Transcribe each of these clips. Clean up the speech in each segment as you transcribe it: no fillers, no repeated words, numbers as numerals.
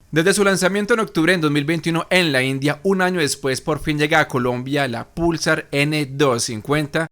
Desde su lanzamiento en octubre de 2021 en la India, un año después por fin llega a Colombia la Pulsar N250.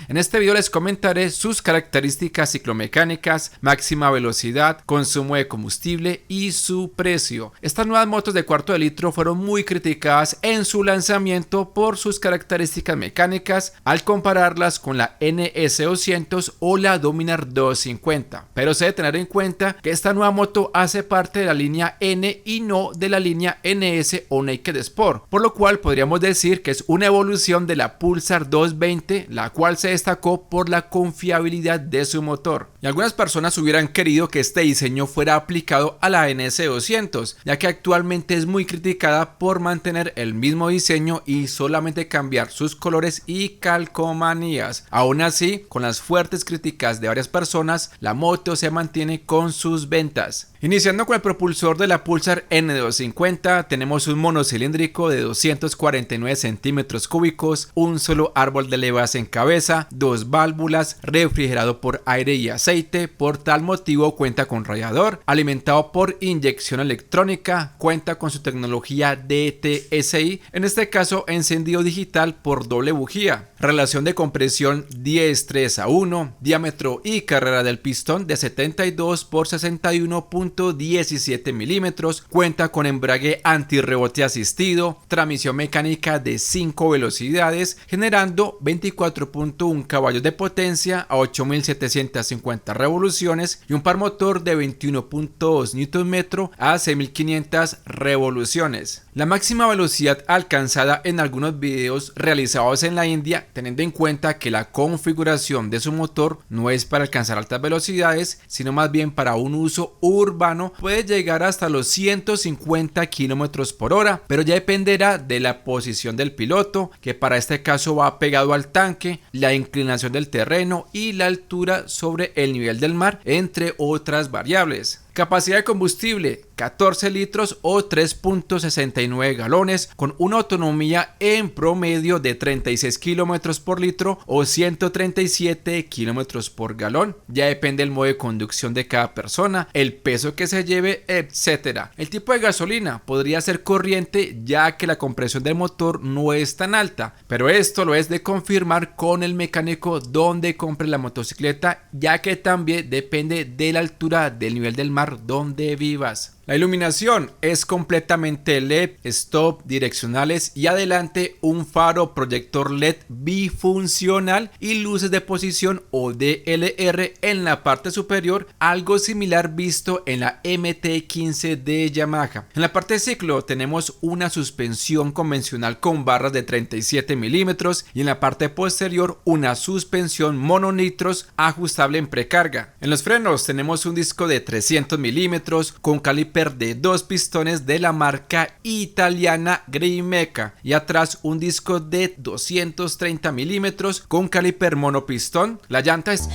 En este video les comentaré sus características ciclomecánicas, máxima velocidad, consumo de combustible y su precio. Estas nuevas motos de cuarto de litro fueron muy criticadas en su lanzamiento por sus características mecánicas al compararlas con la NS200 o la Dominar 250. Pero se debe tener en cuenta que esta nueva moto hace parte de la línea N y no de la línea NS o Naked Sport, por lo cual podríamos decir que es una evolución de la Pulsar 220, la cual se destacó por la confiabilidad de su motor. Y algunas personas hubieran querido que este diseño fuera aplicado a la NS200, ya que actualmente es muy criticada por mantener el mismo diseño y solamente cambiar sus colores y calcomanías. Aún así, con las fuertes críticas de varias personas, la moto se mantiene con sus ventas. Iniciando con el propulsor de la Pulsar N250, tenemos un monocilíndrico de 249 centímetros cúbicos, un solo árbol de levas en cabeza, dos válvulas, refrigerado por aire y aceite. Por tal motivo cuenta con radiador, alimentado por inyección electrónica, cuenta con su tecnología DTSI, en este caso encendido digital por doble bujía, relación de compresión 10:3:1, diámetro y carrera del pistón de 72 por 61.17 milímetros, cuenta con embrague antirrebote asistido, transmisión mecánica de 5 velocidades, generando 24.1 caballos de potencia a 8.750 revoluciones y un par motor de 21.2 Nm a 6.500 revoluciones. La máxima velocidad alcanzada en algunos videos realizados en la India, teniendo en cuenta que la configuración de su motor no es para alcanzar altas velocidades, sino más bien para un uso urbano, puede llegar hasta los 150 km por hora, pero ya dependerá de la posición del piloto, que para este caso va pegado al tanque, la inclinación del terreno y la altura sobre el nivel del mar, entre otras variables. Capacidad de combustible 14 litros o 3.69 galones con una autonomía en promedio de 36 kilómetros por litro o 137 kilómetros por galón. Ya depende del modo de conducción de cada persona, el peso que se lleve, etc. El tipo de gasolina podría ser corriente, ya que la compresión del motor no es tan alta, pero esto lo es de confirmar con el mecánico donde compre la motocicleta, ya que también depende de la altura del nivel del mar donde vivas. La iluminación es completamente LED, stop, direccionales y adelante un faro proyector LED bifuncional y luces de posición o DLR en la parte superior, algo similar visto en la MT-15 de Yamaha. En la parte de ciclo tenemos una suspensión convencional con barras de 37 milímetros y en la parte posterior una suspensión mononitros ajustable en precarga. En los frenos tenemos un disco de 300 milímetros con caliper de dos pistones de la marca italiana Grimeca y atrás un disco de 230 milímetros con caliper monopistón. La llanta es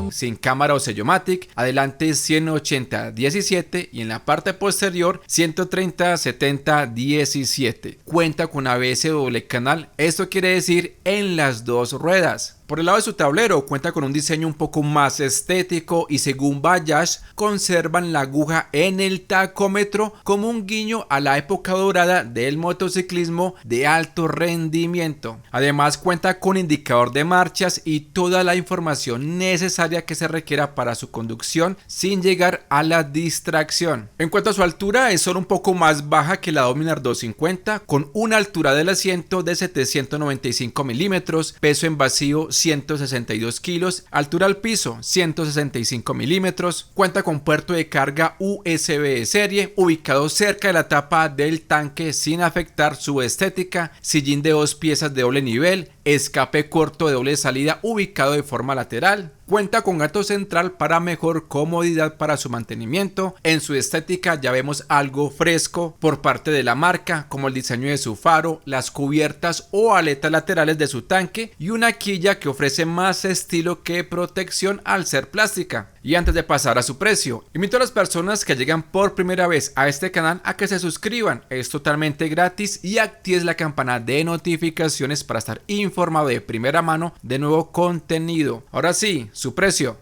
sin cámara o sellomatic, adelante 180/17 y en la parte posterior 130/70/17. Cuenta con ABS doble canal, esto quiere decir en las dos ruedas. Por el lado de su tablero cuenta con un diseño un poco más estético y según Bajaj conservan la aguja en el tacómetro como un guiño a la época dorada del motociclismo de alto rendimiento. Además cuenta con indicador de marchas y toda la información necesaria que se requiera para su conducción sin llegar a la distracción. En cuanto a su altura es solo un poco más baja que la Dominar 250 con una altura del asiento de 795 milímetros, peso en vacío 162 kilos, altura al piso 165 milímetros, cuenta con puerto de carga USB de serie ubicado cerca de la tapa del tanque sin afectar su estética, sillín de 2 piezas de doble nivel, escape corto de doble salida ubicado de forma lateral. Cuenta con gato central para mejor comodidad para su mantenimiento. En su estética ya vemos algo fresco por parte de la marca, como el diseño de su faro, las cubiertas o aletas laterales de su tanque y una quilla que ofrece más estilo que protección al ser plástica. Y antes de pasar a su precio, invito a las personas que llegan por primera vez a este canal a que se suscriban, es totalmente gratis, y actives la campana de notificaciones para estar informado de primera mano de nuevo contenido. Ahora sí, su precio.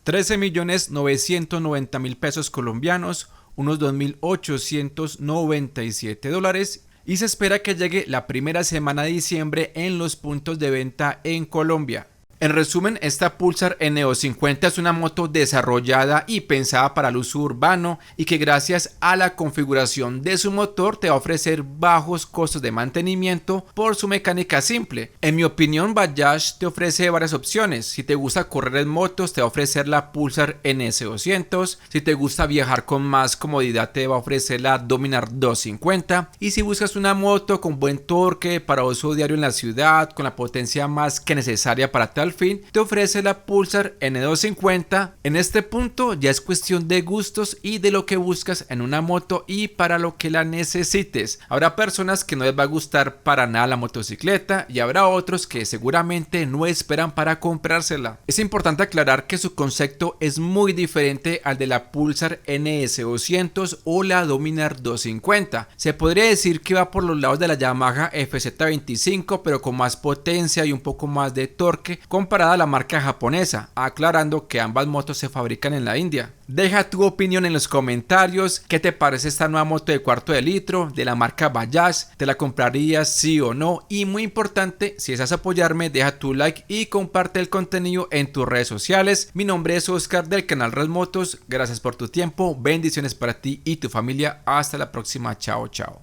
13.990.000 pesos colombianos, unos 2.897 dólares, y se espera que llegue la primera semana de diciembre en los puntos de venta en Colombia. En resumen, esta Pulsar NO 50 es una moto desarrollada y pensada para el uso urbano y que gracias a la configuración de su motor te va a ofrecer bajos costos de mantenimiento por su mecánica simple. En mi opinión, Bajaj te ofrece varias opciones. Si te gusta correr en motos, te va a ofrecer la Pulsar NS 200. Si te gusta viajar con más comodidad, te va a ofrecer la Dominar 250. Y si buscas una moto con buen torque para uso diario en la ciudad, con la potencia más que necesaria para tal fin, te ofrece la Pulsar N250. En este punto ya es cuestión de gustos y de lo que buscas en una moto y para lo que la necesites. Habrá personas que no les va a gustar para nada la motocicleta y habrá otros que seguramente no esperan para comprársela. Es importante aclarar que su concepto es muy diferente al de la Pulsar NS200 o la Dominar 250. Se podría decir que va por los lados de la Yamaha FZ25, pero con más potencia y un poco más de torque comparada a la marca japonesa, aclarando que ambas motos se fabrican en la India. Deja tu opinión en los comentarios. ¿Qué te parece esta nueva moto de cuarto de litro de la marca Bajaj? ¿Te la comprarías sí o no? Y muy importante, si deseas apoyarme, deja tu like y comparte el contenido en tus redes sociales. Mi nombre es Oscar del canal Red Motos. Gracias por tu tiempo, bendiciones para ti y tu familia. Hasta la próxima, chao chao.